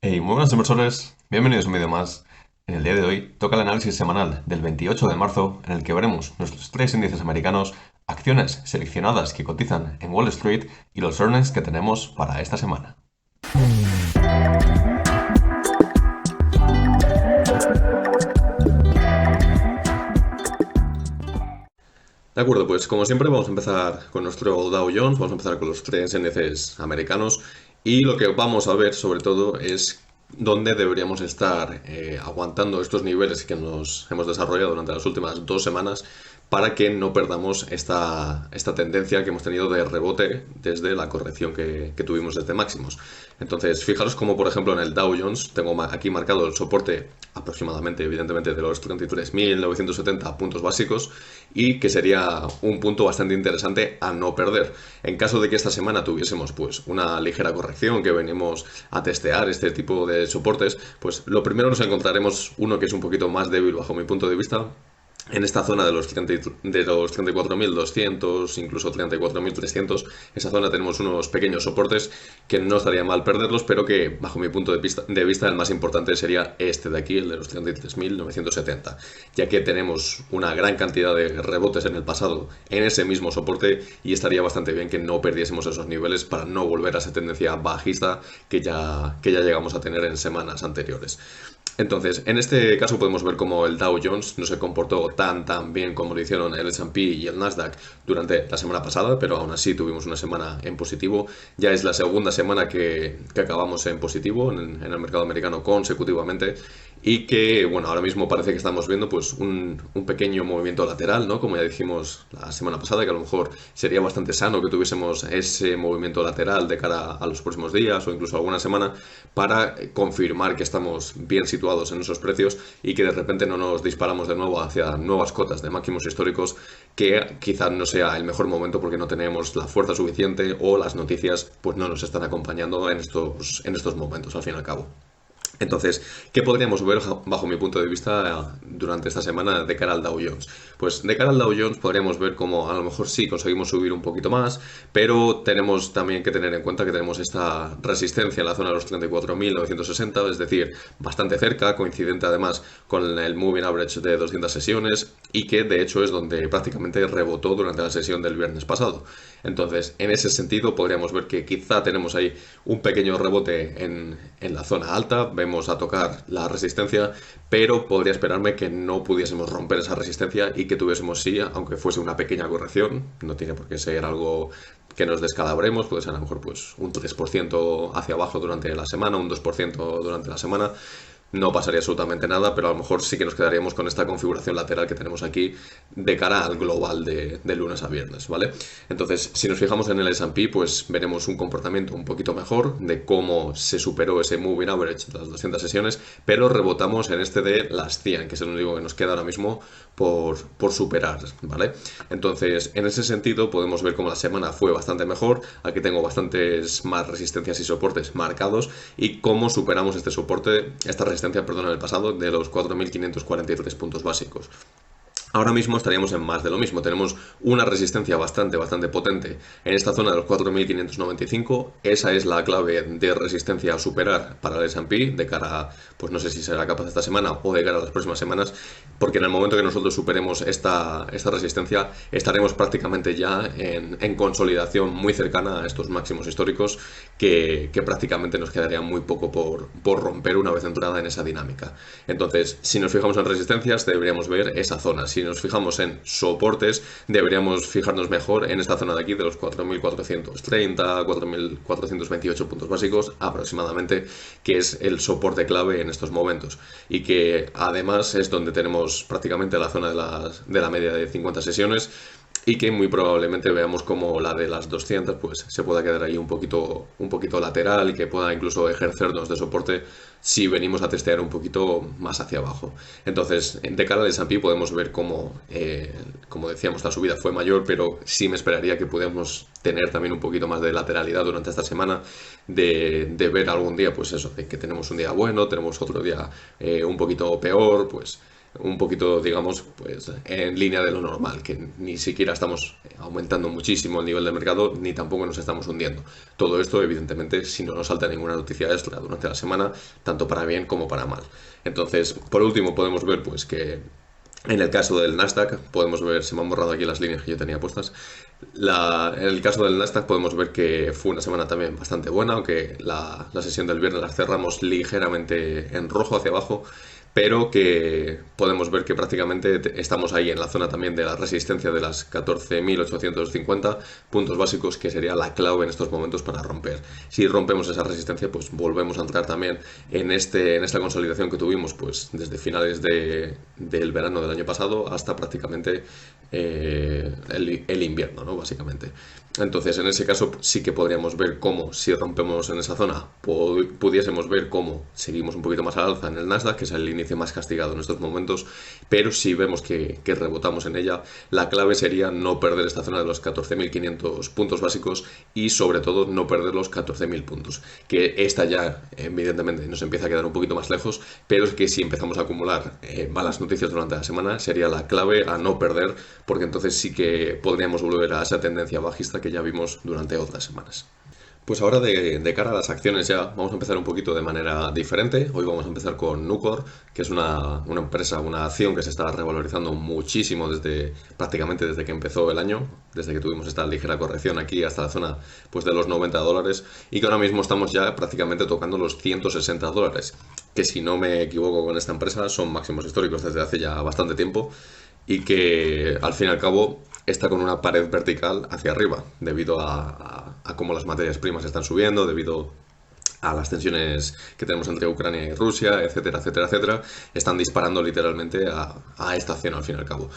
Hey, muy buenos inversores, bienvenidos a un vídeo más. En el día de hoy toca el análisis semanal del 28 de marzo en el que veremos nuestros tres índices americanos, acciones seleccionadas que cotizan en Wall Street y los earnings que tenemos para esta semana. De acuerdo, pues como siempre vamos a empezar con nuestro Dow Jones, vamos a empezar con los tres índices americanos y lo que vamos a ver sobre todo es dónde deberíamos estar aguantando estos niveles que nos hemos desarrollado durante las últimas 2 semanas para que no perdamos esta tendencia que hemos tenido de rebote desde la corrección que tuvimos desde máximos. Entonces, fijaros como por ejemplo en el Dow Jones tengo aquí marcado el soporte aproximadamente, evidentemente, de los 33.970 puntos básicos y que sería un punto bastante interesante a no perder. En caso de que esta semana tuviésemos pues una ligera corrección, que venimos a testear este tipo de soportes, pues lo primero nos encontraremos uno que es un poquito más débil bajo mi punto de vista, en esta zona de los 34.200, incluso 34.300, esa zona tenemos unos pequeños soportes que no estaría mal perderlos, pero que bajo mi punto de vista el más importante sería este de aquí, el de los 33.970, ya que tenemos una gran cantidad de rebotes en el pasado en ese mismo soporte y estaría bastante bien que no perdiésemos esos niveles para no volver a esa tendencia bajista que ya llegamos a tener en semanas anteriores. Entonces, en este caso podemos ver cómo el Dow Jones no se comportó tan bien como lo hicieron el S&P y el Nasdaq durante la semana pasada, pero aún así tuvimos una semana en positivo. Ya es la segunda semana que acabamos en positivo en el mercado americano consecutivamente y que, bueno, ahora mismo parece que estamos viendo pues un pequeño movimiento lateral, ¿no? Como ya dijimos la semana pasada, que a lo mejor sería bastante sano que tuviésemos ese movimiento lateral de cara a los próximos días o incluso alguna semana para confirmar que estamos bien situados en esos precios y que de repente no nos disparamos de nuevo hacia nuevas cotas de máximos históricos, que quizás no sea el mejor momento porque no tenemos la fuerza suficiente o las noticias pues no nos están acompañando en estos momentos, al fin y al cabo. Entonces, ¿qué podríamos ver bajo mi punto de vista durante esta semana de cara al Dow Jones? Pues de cara al Dow Jones podríamos ver cómo a lo mejor sí conseguimos subir un poquito más, pero tenemos también que tener en cuenta que tenemos esta resistencia en la zona de los 34.960, es decir, bastante cerca, coincidente además con el Moving Average de 200 sesiones y que de hecho es donde prácticamente rebotó durante la sesión del viernes pasado. Entonces, en ese sentido podríamos ver que quizá tenemos ahí un pequeño rebote en la zona alta, vemos a tocar la resistencia, pero podría esperarme que no pudiésemos romper esa resistencia y que tuviésemos sí, aunque fuese una pequeña corrección, no tiene por qué ser algo que nos descalabremos, puede ser a lo mejor pues un 3% hacia abajo durante la semana, un 2% durante la semana, no pasaría absolutamente nada, pero a lo mejor sí que nos quedaríamos con esta configuración lateral que tenemos aquí de cara al global de lunes a viernes, ¿vale? Entonces, si nos fijamos en el S&P, pues veremos un comportamiento un poquito mejor de cómo se superó ese moving average de las 200 sesiones, pero rebotamos en este de las 100, que es el único que nos queda ahora mismo por superar, ¿vale? Entonces, en ese sentido, podemos ver cómo la semana fue bastante mejor, aquí tengo bastantes más resistencias y soportes marcados, y cómo superamos este soporte, esta resistencia, perdón, en el pasado de los 4.543 puntos básicos. Ahora mismo estaríamos en más de lo mismo. Tenemos una resistencia bastante potente en esta zona de los 4.595. Esa es la clave de resistencia a superar para el S&P de cara a, pues no sé si será capaz esta semana o de cara a las próximas semanas, porque en el momento que nosotros superemos esta resistencia estaremos prácticamente ya en consolidación muy cercana a estos máximos históricos que prácticamente nos quedaría muy poco por romper una vez entrada en esa dinámica. Entonces, si nos fijamos en resistencias, deberíamos ver esa zona. Si nos fijamos en soportes, deberíamos fijarnos mejor en esta zona de aquí de los 4.430, 4.428 puntos básicos aproximadamente, que es el soporte clave en estos momentos y que además es donde tenemos prácticamente la zona de la media de 50 sesiones y que muy probablemente veamos como la de las 200 pues se pueda quedar ahí un poquito lateral y que pueda incluso ejercernos de soporte si venimos a testear un poquito más hacia abajo. Entonces, de cara al S&P podemos ver cómo, como decíamos, la subida fue mayor, pero sí me esperaría que pudiéramos tener también un poquito más de lateralidad durante esta semana, de ver algún día, pues eso, de que tenemos un día bueno, tenemos otro día un poquito peor, pues un poquito, digamos, pues en línea de lo normal, que ni siquiera estamos aumentando muchísimo el nivel del mercado, ni tampoco nos estamos hundiendo. Todo esto, evidentemente, si no nos salta ninguna noticia extra durante la semana, tanto para bien como para mal. Entonces, por último, podemos ver pues que en el caso del Nasdaq, podemos ver, se me han borrado aquí las líneas que yo tenía puestas. En el caso del Nasdaq podemos ver que fue una semana también bastante buena, aunque la sesión del viernes la cerramos ligeramente en rojo hacia abajo, pero que podemos ver que prácticamente estamos ahí en la zona también de la resistencia de las 14.850 puntos básicos, que sería la clave en estos momentos para romper. Si rompemos esa resistencia, pues volvemos a entrar también en esta consolidación que tuvimos pues desde finales del verano del año pasado hasta prácticamente el invierno, ¿no? Básicamente. Entonces, en ese caso sí que podríamos ver cómo, si rompemos en esa zona, pudiésemos ver cómo seguimos un poquito más al alza en el Nasdaq, que es el índice más castigado en estos momentos, pero si vemos que rebotamos en ella, la clave sería no perder esta zona de los 14.500 puntos básicos y sobre todo no perder los 14.000 puntos, que esta ya evidentemente nos empieza a quedar un poquito más lejos, pero es que si empezamos a acumular malas noticias durante la semana, sería la clave a no perder, porque entonces sí que podríamos volver a esa tendencia bajista que ya vimos durante otras semanas. Pues ahora de cara a las acciones ya vamos a empezar un poquito de manera diferente. Hoy vamos a empezar con Nucor, que es una empresa, una acción que se está revalorizando muchísimo prácticamente desde que empezó el año, desde que tuvimos esta ligera corrección aquí hasta la zona pues de los $90 y que ahora mismo estamos ya prácticamente tocando los $160, que si no me equivoco con esta empresa son máximos históricos desde hace ya bastante tiempo y que al fin y al cabo está con una pared vertical hacia arriba, debido a cómo las materias primas están subiendo, debido a las tensiones que tenemos entre Ucrania y Rusia, etcétera, etcétera, etcétera, están disparando literalmente a esta acción al fin y al cabo.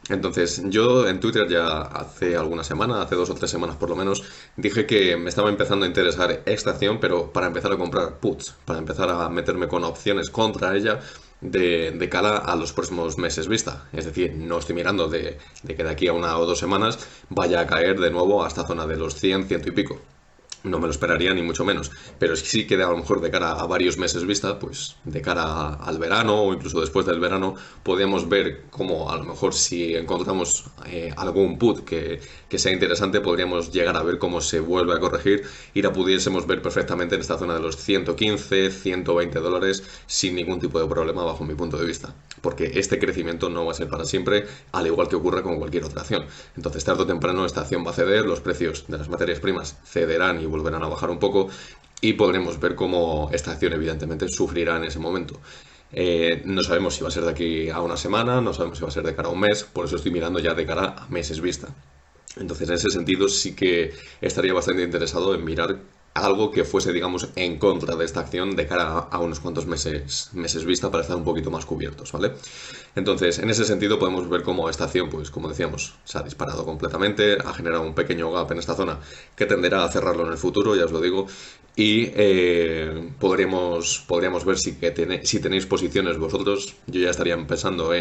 Entonces, yo en Twitter ya hace alguna semana, hace 2 o 3 semanas por lo menos, dije que me estaba empezando a interesar esta acción, pero para empezar a comprar puts, para empezar a meterme con opciones contra ella, de cara a los próximos meses vista. Es decir, no estoy mirando de que de aquí a 1 o 2 semanas vaya a caer de nuevo a esta zona de los 100, ciento y pico. No me lo esperaría ni mucho menos, pero sí que a lo mejor de cara a varios meses vista, pues de cara al verano o incluso después del verano, podemos ver cómo a lo mejor si encontramos algún put que sea interesante, podríamos llegar a ver cómo se vuelve a corregir y la pudiésemos ver perfectamente en esta zona de los 115, $120 sin ningún tipo de problema bajo mi punto de vista, porque este crecimiento no va a ser para siempre, al igual que ocurre con cualquier otra acción. Entonces tarde o temprano esta acción va a ceder, los precios de las materias primas cederán y volverán a bajar un poco y podremos ver cómo esta acción evidentemente sufrirá en ese momento. No sabemos si va a ser de aquí a una semana, no sabemos si va a ser de cara a un mes, por eso estoy mirando ya de cara a meses vista. Entonces, en ese sentido, sí que estaría bastante interesado en mirar algo que fuese, digamos, en contra de esta acción de cara a unos cuantos meses vista para estar un poquito más cubiertos, ¿vale? Entonces, en ese sentido podemos ver cómo esta acción, pues como decíamos, se ha disparado completamente, ha generado un pequeño gap en esta zona que tenderá a cerrarlo en el futuro, ya os lo digo, y podríamos ver si tenéis posiciones vosotros. Yo ya estaría pensando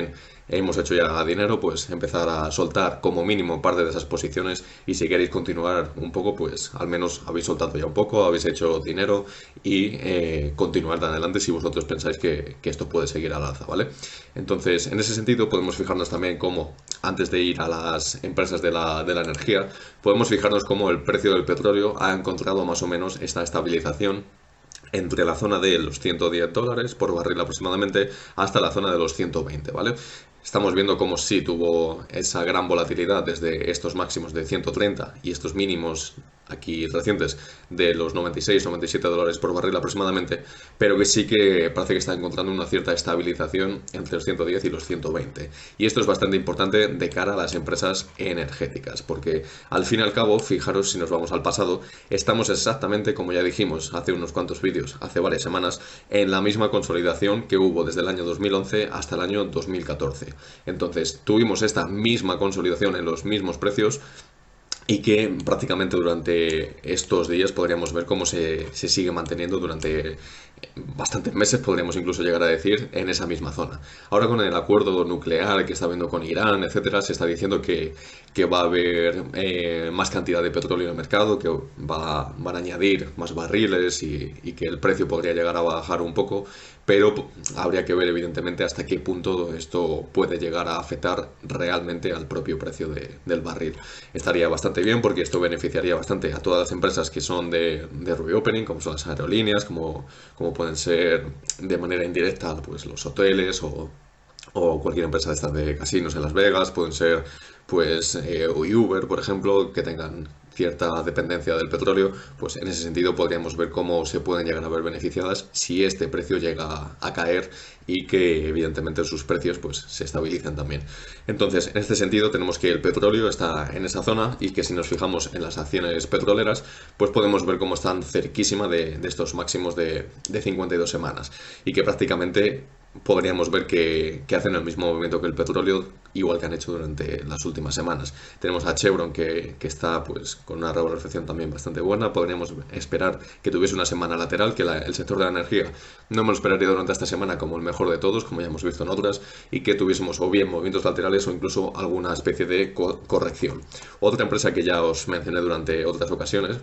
hemos hecho ya dinero, pues empezar a soltar como mínimo parte de esas posiciones, y si queréis continuar un poco, pues al menos habéis soltado ya un poco, habéis hecho dinero y continuar de adelante si vosotros pensáis que esto puede seguir al alza, ¿vale? Entonces, en ese sentido podemos fijarnos también cómo, antes de ir a las empresas de la energía, podemos fijarnos cómo el precio del petróleo ha encontrado más o menos esta estabilización entre la zona de los $110 por barril aproximadamente hasta la zona de los 120, ¿vale? Estamos viendo como sí tuvo esa gran volatilidad desde estos máximos de 130 y estos mínimos aquí recientes de los 96 o $97 por barril aproximadamente, pero que sí que parece que está encontrando una cierta estabilización entre los 110 y los 120. Y esto es bastante importante de cara a las empresas energéticas, porque al fin y al cabo, fijaros, si nos vamos al pasado, estamos exactamente, como ya dijimos hace unos cuantos vídeos, hace varias semanas, en la misma consolidación que hubo desde el año 2011 hasta el año 2014. Entonces, tuvimos esta misma consolidación en los mismos precios, y que prácticamente durante estos días podríamos ver cómo se sigue manteniendo durante bastantes meses, podríamos incluso llegar a decir, en esa misma zona. Ahora con el acuerdo nuclear que está habiendo con Irán, etcétera, se está diciendo que que va a haber más cantidad de petróleo en el mercado, que van a añadir más barriles y que el precio podría llegar a bajar un poco, pero habría que ver evidentemente hasta qué punto esto puede llegar a afectar realmente al propio precio del barril. Estaría bastante bien porque esto beneficiaría bastante a todas las empresas que son de reopening, como son las aerolíneas, como pueden ser de manera indirecta pues los hoteles o cualquier empresa de estas de casinos en Las Vegas, pueden ser pues Uber, por ejemplo, que tengan cierta dependencia del petróleo, pues en ese sentido podríamos ver cómo se pueden llegar a ver beneficiadas si este precio llega a caer y que evidentemente sus precios pues se estabilizan también. Entonces, en este sentido tenemos que el petróleo está en esa zona y que si nos fijamos en las acciones petroleras, pues podemos ver cómo están cerquísima de estos máximos de 52 semanas y que prácticamente podríamos ver que hacen el mismo movimiento que el petróleo, igual que han hecho durante las últimas semanas. Tenemos a Chevron que está pues con una revalorización también bastante buena. Podríamos esperar que tuviese una semana lateral, que el sector de la energía no me lo esperaría durante esta semana como el mejor de todos, como ya hemos visto en otras, y que tuviésemos o bien movimientos laterales o incluso alguna especie de corrección. Otra empresa que ya os mencioné durante otras ocasiones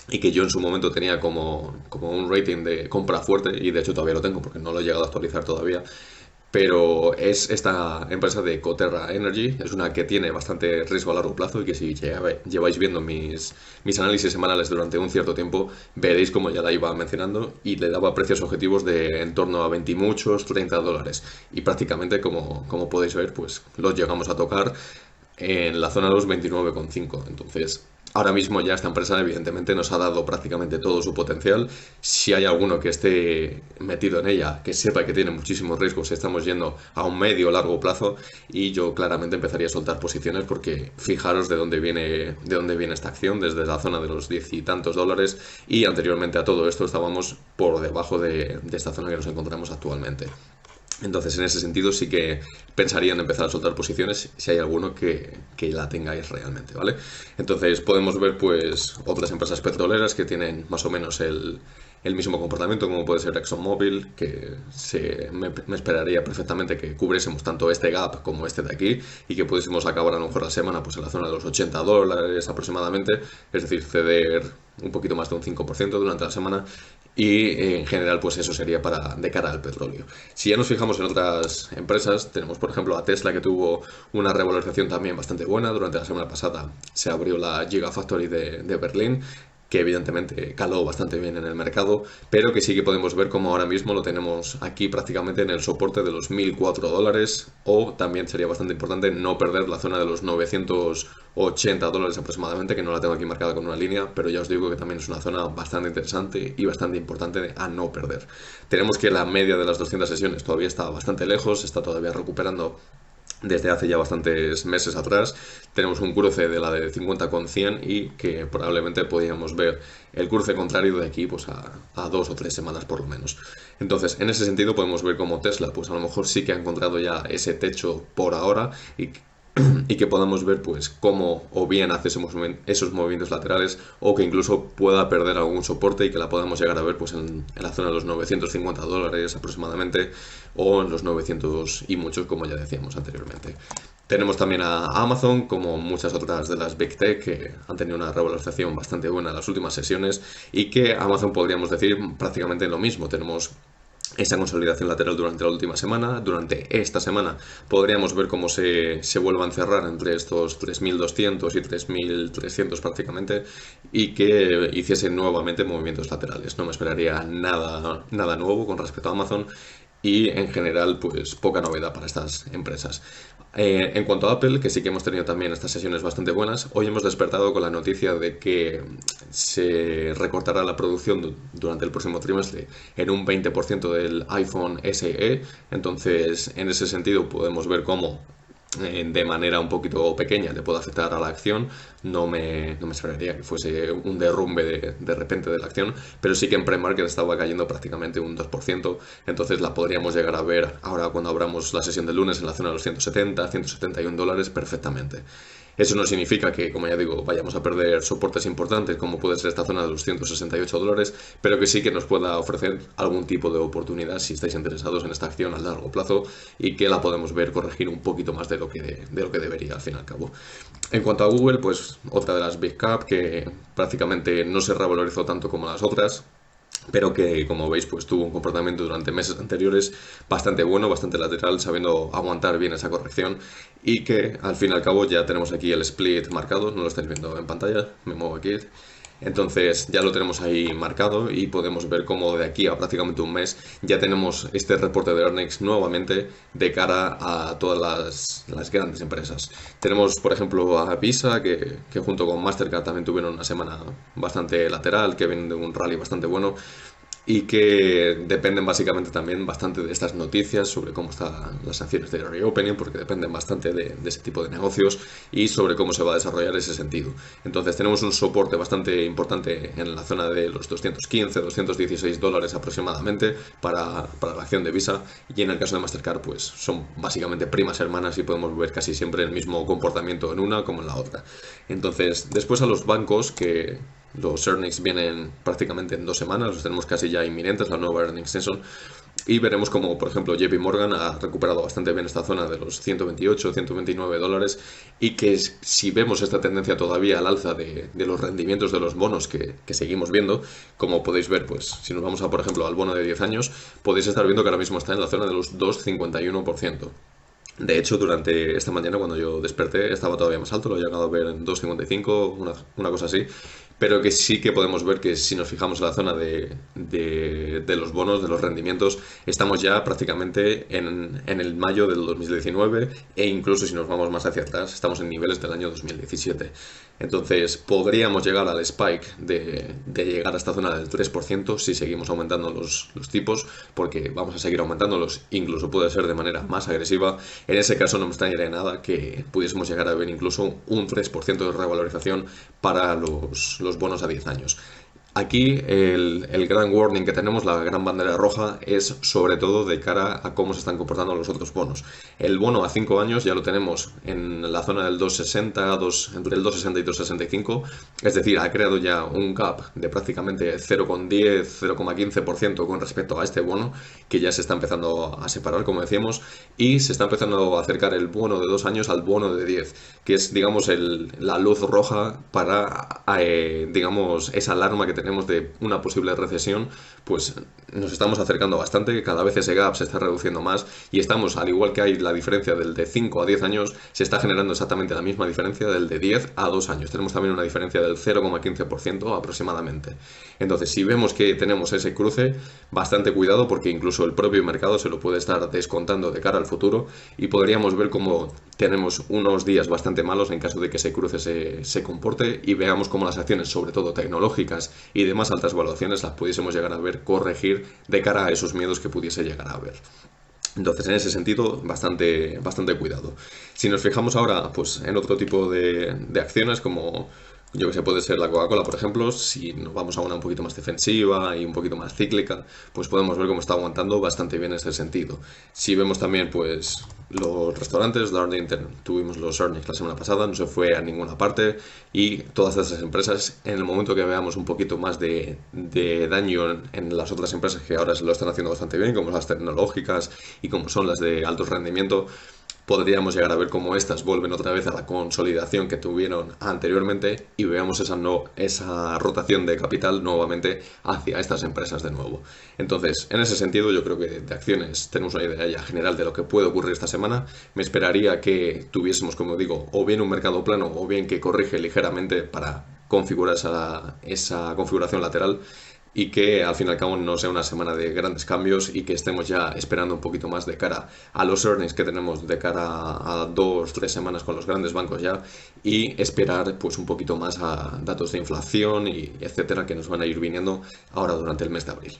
y que yo en su momento tenía como un rating de compra fuerte, y de hecho todavía lo tengo porque no lo he llegado a actualizar todavía, pero es esta empresa de Coterra Energy, es una que tiene bastante riesgo a largo plazo y que si lleváis viendo mis análisis semanales durante un cierto tiempo, veréis como ya la iba mencionando y le daba precios objetivos de en torno a 20 y muchos, $30. Y prácticamente, como podéis ver, pues los llegamos a tocar en la zona de los 29,5. Entonces, ahora mismo ya esta empresa evidentemente nos ha dado prácticamente todo su potencial. Si hay alguno que esté metido en ella, que sepa que tiene muchísimos riesgos, estamos yendo a un medio o largo plazo, y yo claramente empezaría a soltar posiciones porque fijaros de dónde viene esta acción, desde la zona de los 10 y tantos dólares, y anteriormente a todo esto estábamos por debajo de esta zona que nos encontramos actualmente. Entonces, en ese sentido, sí que pensaría en empezar a soltar posiciones si hay alguno que la tengáis realmente, ¿vale? Entonces, podemos ver, pues, otras empresas petroleras que tienen más o menos el mismo comportamiento, como puede ser ExxonMobil, que me esperaría perfectamente que cubriésemos tanto este gap como este de aquí y que pudiésemos acabar a lo mejor la semana pues en la zona de los $80 aproximadamente, es decir, ceder un poquito más de un 5% durante la semana, y en general pues eso sería de cara al petróleo. Si ya nos fijamos en otras empresas, tenemos por ejemplo a Tesla, que tuvo una revalorización también bastante buena. Durante la semana pasada se abrió la Gigafactory de Berlín, que evidentemente caló bastante bien en el mercado, pero que sí que podemos ver como ahora mismo lo tenemos aquí prácticamente en el soporte de los $1.004, o también sería bastante importante no perder la zona de los $980 aproximadamente, que no la tengo aquí marcada con una línea, pero ya os digo que también es una zona bastante interesante y bastante importante a no perder. Tenemos que la media de las 200 sesiones todavía está bastante lejos, está todavía recuperando desde hace ya bastantes meses atrás. Tenemos un cruce de la de 50 con 100 y que probablemente podríamos ver el cruce contrario de aquí pues a 2 o 3 semanas por lo menos. Entonces, en ese sentido podemos ver como Tesla pues a lo mejor sí que ha encontrado ya ese techo por ahora, y que podamos ver pues cómo o bien hace esos movimientos laterales, o que incluso pueda perder algún soporte y que la podamos llegar a ver pues en la zona de los $950 aproximadamente, o en los 900 y muchos, como ya decíamos anteriormente. Tenemos también a Amazon, como muchas otras de las Big Tech, que han tenido una revalorización bastante buena en las últimas sesiones, y que Amazon podríamos decir prácticamente lo mismo. Tenemos esa consolidación lateral durante la última semana. Durante esta semana podríamos ver cómo se vuelva a encerrar entre estos 3.200 y 3.300 prácticamente, y que hiciese nuevamente movimientos laterales. No me esperaría nada nuevo con respecto a Amazon, y en general pues poca novedad para estas empresas. En cuanto a Apple, que sí que hemos tenido también estas sesiones bastante buenas, hoy hemos despertado con la noticia de que se recortará la producción durante el próximo trimestre en un 20% del iPhone SE. Entonces, en ese sentido podemos ver cómo de manera un poquito pequeña le puede afectar a la acción. No me esperaría que fuese un derrumbe de repente de la acción, pero sí que en pre-market estaba cayendo prácticamente un 2%, entonces la podríamos llegar a ver ahora cuando abramos la sesión del lunes en la zona de los $170, $171 perfectamente. Eso no significa que, como ya digo, vayamos a perder soportes importantes como puede ser esta zona de los $168, pero que sí que nos pueda ofrecer algún tipo de oportunidad si estáis interesados en esta acción a largo plazo y que la podemos ver corregir un poquito más de lo que debería al fin y al cabo. En cuanto a Google, pues otra de las Big Cap que prácticamente no se revalorizó tanto como las otras, pero que como veis pues tuvo un comportamiento durante meses anteriores bastante bueno, bastante lateral, sabiendo aguantar bien esa corrección y que al fin y al cabo ya tenemos aquí el split marcado, no lo estáis viendo en pantalla, me muevo aquí. Entonces ya lo tenemos ahí marcado y podemos ver cómo de aquí a prácticamente un mes ya tenemos este reporte de earnings nuevamente de cara a todas las grandes empresas. Tenemos por ejemplo a Visa que junto con Mastercard también tuvieron una semana bastante lateral, que vienen de un rally bastante bueno y que dependen básicamente también bastante de estas noticias sobre cómo están las acciones de reopening, porque dependen bastante de ese tipo de negocios y sobre cómo se va a desarrollar ese sentido. Entonces tenemos un soporte bastante importante en la zona de los 215, $216 aproximadamente para la acción de Visa, y en el caso de Mastercard pues son básicamente primas hermanas y podemos ver casi siempre el mismo comportamiento en una como en la otra. Entonces después a los bancos, que los earnings vienen prácticamente en 2 semanas, los tenemos casi ya inminentes, la nueva earnings season, y veremos como, por ejemplo, JP Morgan ha recuperado bastante bien esta zona de los 128, $129 y que si vemos esta tendencia todavía al alza de los rendimientos de los bonos que seguimos viendo, como podéis ver, pues si nos vamos a, por ejemplo, al bono de 10 años, podéis estar viendo que ahora mismo está en la zona de los 2,51%. De hecho, durante esta mañana cuando yo desperté estaba todavía más alto, lo he llegado a ver en 2,55, una cosa así, pero que sí que podemos ver que si nos fijamos en la zona de los bonos, de los rendimientos, estamos ya prácticamente en el mayo del 2019 e incluso si nos vamos más hacia atrás, estamos en niveles del año 2017. Entonces podríamos llegar al spike de llegar a esta zona del 3% si seguimos aumentando los tipos, porque vamos a seguir aumentándolos, incluso puede ser de manera más agresiva. En ese caso no me extrañaría nada que pudiésemos llegar a ver incluso un 3% de revalorización para los bonos a 10 años. Aquí el gran warning que tenemos, la gran bandera roja, es sobre todo de cara a cómo se están comportando los otros bonos. El bono a 5 años ya lo tenemos en la zona del 2,60, entre el 2,60 y 2,65, es decir, ha creado ya un gap de prácticamente 0,10, 0,15% con respecto a este bono, que ya se está empezando a separar, como decíamos, y se está empezando a acercar el bono de 2 años al bono de 10, que es, digamos, la luz roja para, digamos, esa alarma que tenemos de una posible recesión. Pues nos estamos acercando bastante, cada vez ese gap se está reduciendo más y estamos, al igual que hay la diferencia del de 5 a 10 años, se está generando exactamente la misma diferencia del de 10 a 2 años. Tenemos también una diferencia del 0,15% aproximadamente. Entonces, si vemos que tenemos ese cruce, bastante cuidado porque incluso el propio mercado se lo puede estar descontando de cara al futuro y podríamos ver cómo tenemos unos días bastante malos en caso de que ese cruce se comporte y veamos cómo las acciones, sobre todo tecnológicas y de más altas valuaciones, las pudiésemos llegar a ver corregir de cara a esos miedos que pudiese llegar a haber. Entonces, en ese sentido, bastante cuidado. Si nos fijamos ahora pues, en otro tipo de acciones, como yo que sé, puede ser la Coca-Cola, por ejemplo, si nos vamos a una un poquito más defensiva y un poquito más cíclica, pues podemos ver cómo está aguantando bastante bien ese sentido. Si vemos también, pues, los restaurantes, Darden, tuvimos los earnings la semana pasada, no se fue a ninguna parte y todas esas empresas, en el momento que veamos un poquito más de daño en las otras empresas que ahora se lo están haciendo bastante bien, como las tecnológicas y como son las de alto rendimiento, podríamos llegar a ver cómo estas vuelven otra vez a la consolidación que tuvieron anteriormente y veamos esa rotación de capital nuevamente hacia estas empresas de nuevo. Entonces, en ese sentido, yo creo que de acciones tenemos una idea ya general de lo que puede ocurrir esta semana. Me esperaría que tuviésemos, como digo, o bien un mercado plano o bien que corrige ligeramente para configurar esa configuración lateral, y que al fin y al cabo no sea una semana de grandes cambios y que estemos ya esperando un poquito más de cara a los earnings que tenemos de cara a 2-3 semanas con los grandes bancos ya, y esperar pues un poquito más a datos de inflación y etcétera que nos van a ir viniendo ahora durante el mes de abril.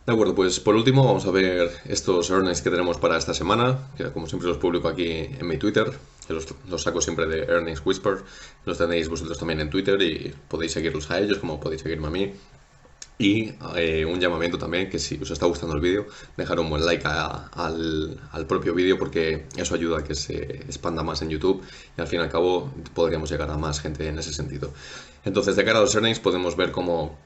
De acuerdo, pues por último vamos a ver estos earnings que tenemos para esta semana, que como siempre los publico aquí en mi Twitter, que los saco siempre de Earnings Whisper, los tenéis vosotros también en Twitter y podéis seguirlos a ellos como podéis seguirme a mí. Y un llamamiento también, que si os está gustando el vídeo, dejar un buen like al propio vídeo, porque eso ayuda a que se expanda más en YouTube y al fin y al cabo podríamos llegar a más gente en ese sentido. Entonces, de cara a los earnings podemos ver cómo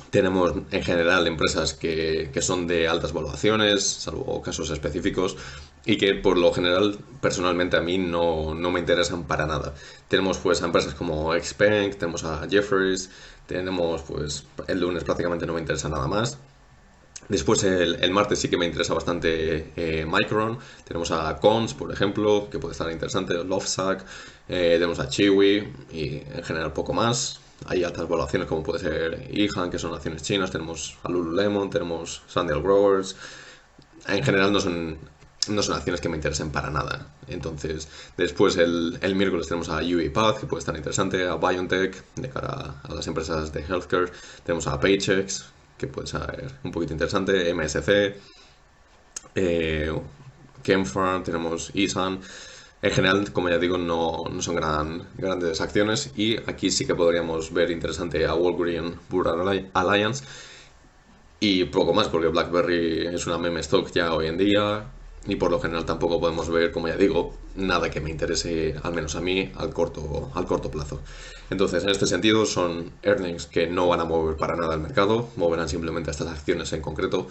tenemos en general empresas que son de altas valuaciones, salvo casos específicos, y que por lo general personalmente a mí no me interesan para nada. Tenemos pues a empresas como Xpeng, tenemos a Jefferies, tenemos pues el lunes prácticamente no me interesa nada más. Después el martes sí que me interesa bastante Micron. Tenemos a Cons, por ejemplo, que puede estar interesante, Lovesac, tenemos a Chiwi y en general poco más. Hay altas valuaciones como puede ser Ihan, que son acciones chinas, tenemos a Lululemon, tenemos Sandal Growers. En general no son acciones que me interesen para nada. Entonces, después el miércoles tenemos a UiPath, que puede estar interesante, a BioNTech, de cara a las empresas de healthcare. Tenemos a Paychex, que puede ser un poquito interesante, MSC, Chemfarm, tenemos Isan. En general, como ya digo, no son grandes acciones, y aquí sí que podríamos ver interesante a Walgreen Burt Alliance y poco más, porque BlackBerry es una meme stock ya hoy en día y por lo general tampoco podemos ver, como ya digo, nada que me interese, al menos a mí, al corto plazo. Entonces, en este sentido, son earnings que no van a mover para nada el mercado, moverán simplemente a estas acciones en concreto,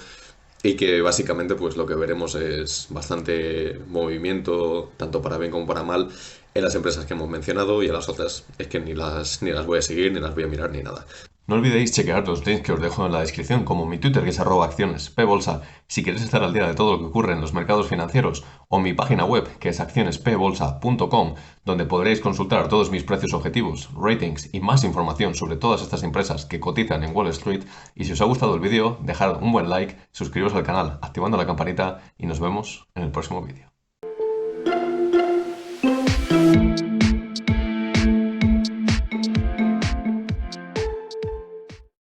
y que básicamente pues lo que veremos es bastante movimiento, tanto para bien como para mal, en las empresas que hemos mencionado, y en las otras es que ni las voy a seguir, ni las voy a mirar, ni nada. No olvidéis chequear los links que os dejo en la descripción, como mi Twitter, que es @acciones pbolsa, si queréis estar al día de todo lo que ocurre en los mercados financieros, o mi página web, que es accionespbolsa.com, donde podréis consultar todos mis precios objetivos, ratings y más información sobre todas estas empresas que cotizan en Wall Street. Y si os ha gustado el vídeo, dejad un buen like, suscribiros al canal activando la campanita y nos vemos en el próximo vídeo.